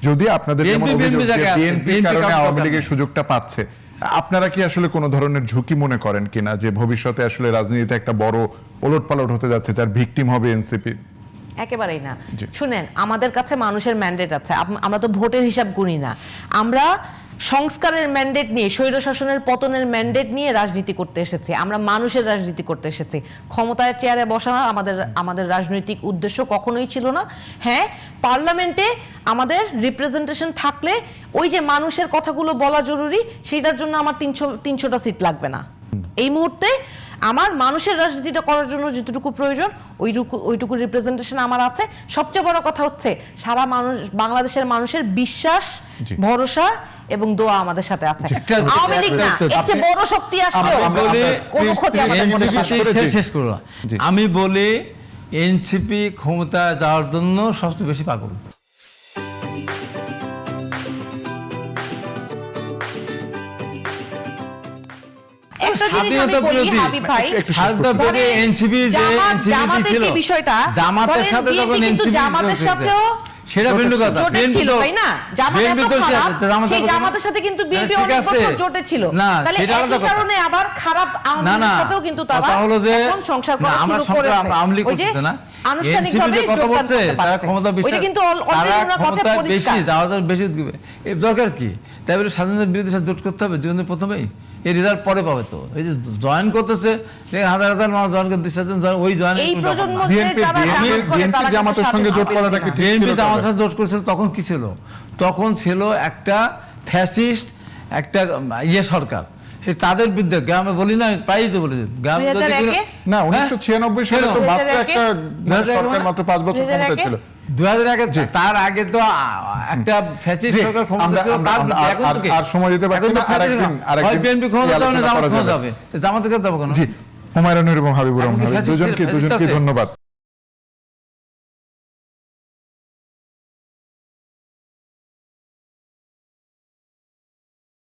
যদি আপনাদের যেমন অভিযোগ যে বিএনপির কারণে আওয়ামী লীগের সুযোগটা পাচ্ছে, আপনারা কি আসলে কোনো ধরনের ঝুঁকি মনে করেন কিনা যে ভবিষ্যতে আসলে রাজনীতিতে একটা বড় ওলটপালট হতে যাচ্ছে যার ভিকটিম হবে এনসিপি? একেবারেই না। শুনেন, আমাদের কাছে মানুষের ম্যান্ডেট আছে, আমরা তো ভোটের হিসাব করি না। আমরা সংস্কারের ম্যান্ডেট নিয়ে, স্বৈরশাসনের পতনের ম্যান্ডেট নিয়ে রাজনীতি করতে এসেছি। আমরা মানুষের রাজনীতি করতে এসেছি। ক্ষমতায় চেয়ারে বসানো আমাদের রাজনৈতিক উদ্দেশ্য কখনোই ছিল না। হ্যাঁ, পার্লামেন্টে আমাদের রিপ্রেজেন্টেশন থাকলে ওই যে মানুষের কথাগুলো বলা জরুরি, সেটার জন্য আমার 300টা সিট লাগবে না। এই মুহূর্তে আমার মানুষের রাজনীতিটা করার জন্য যেটুকু প্রয়োজন ওইটুকু রিপ্রেজেন্টেশন আমার আছে। সবচেয়ে বড় কথা হচ্ছে সারা মানুষ, বাংলাদেশের মানুষের বিশ্বাস, ভরসা এবং দোয়া আমাদের সাথে আছে। আওয়ামী লীগ না, এর চেয়ে বড় শক্তি আসলে কোনো ক্ষতি শেষ করব। আমি বলি এনসিপি ক্ষমতা যাওয়ার জন্য সবচেয়ে বেশি পাগল। সেটা ভিন্ন কথা। জামাতের সাথে কিন্তু বিএনপি অনেক বছর জোটে ছিল। তাহলে এই কারণে আবার খারাপ আওয়ামী লীগের সাথেও কিন্তু তারা এখন সংসার করা শুরু করেছে। ওই যে আনুষ্ঠানিকভাবে যোগদান করতে পারছে। ওইটা কিন্তু অলরেডি ওনার কথা পরিষ্কার। যাওয়ার বেশি এর দরকার কি? তাই বলে স্বাধীনতার বিরুদ্ধে সাথে জোট করতে হবে জীবনের প্রথমেই? এই রেজাল্ট পরে পাবে তো। এই যে জয়েন করতেছে হাজার হাজার মানুষ জয়েন করে, 2-4 জন ওই জয়েন। এই প্রজন্ম যে বিএনপি জামাতের সঙ্গে জোট করাটা কি ঠিক ছিল? বিএনপি জামাতের সাথে জোট করেছিল তখন কি ছিল? তখন ছিল একটা ফ্যাসিস্ট একটা সরকার। সে তাদের বিরুদ্ধে গ্রামে বলি না, প্রায়ই তো বলি গ্রামে না 1996 সালে তো মাত্র একটা সরকার মাত্র 5 বছর ক্ষমতা ছিল। 2001 তার আগে তো একটা ফ্যাসিস্ট সরকার ক্ষমতা ছিল। আর সময় দিতে পারছি না, আরেকদিন বিএনপি ক্ষমতা যাবে, জামাত ক্ষমতা যাবে, জামাতকে দেবো কেন? হুমায়ুন এবং হাবিবুর রহমান দুজনকে ধন্যবাদ।